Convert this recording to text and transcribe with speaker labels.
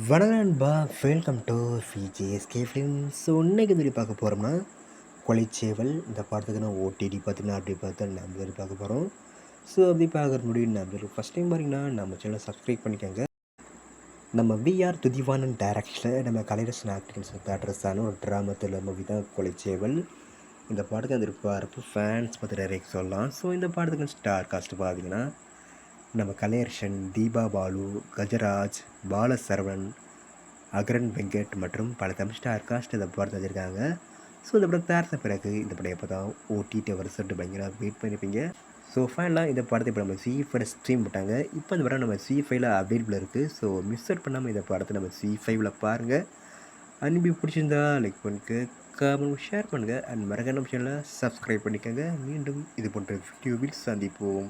Speaker 1: வணக்கம் நண்பா, welcome to VJSK films. So இன்றைக்கி வந்து பார்க்க போகிறோம்னா கொலைச்சேவல் இந்த படத்துக்கு நான் ஓடிடி பார்த்தீங்கன்னா அப்படி பார்த்து நம்ம வந்து பார்க்க போகிறோம். ஸோ அப்படி பார்க்குற முடியும் நம்ம ஃபஸ்ட் டைம் பாருங்கன்னா நம்ம சேனலை சப்ஸ்கிரைப் பண்ணிக்கோங்க. நம்ம விஆர் துதிவானன் டைரக்ஷனில் நம்ம கலைரசன் ஆக்டிங்ஸ் தேட்டர்ஸான ஒரு ட்ராமத்தில் மூவி தான் கொலைச்சேவல். இந்த படத்துக்கு வந்து பார்ப்போ ஃபேன்ஸ் பற்றி நிறைய சொல்லலாம். ஸோ இந்த படத்துக்கு ஸ்டார் காஸ்ட் பார்த்தீங்கன்னா நம்ம கலையரசன், தீபா பாலு, கஜராஜ், பாலசரவணன், அகரன் வெங்கட் மற்றும் பல தமிழ் ஸ்டார் காஸ்ட் இந்த படத்தை வச்சுருக்காங்க. ஸோ இந்த படம் பார்த்த பிறகு இந்த படம் எப்போ தான் ஓடிடி வருஷத்து பயங்கர வெயிட் பண்ணியிருப்பீங்க. ஸோ ஃபைனலாக இந்த படத்தை இப்போ நம்ம C5 ஸ்ட்ரீம் போட்டாங்க. இப்போ இந்த படம் நம்ம C5ல் அவைலபிள் இருக்குது. ஸோ மிஸ் அவுட் பண்ணாமல் இந்த படத்தை நம்ம C5ல் பாருங்கள். அனுப்பி பிடிச்சிருந்தா லைக் பண்ணுங்க, கமெண்ட் ஷேர் பண்ணுங்கள் அண்ட் மறக்காம சேனலை சப்ஸ்கிரைப் பண்ணிக்கோங்க. மீண்டும் இது போன்ற வீடியோவில் சந்திப்போம்.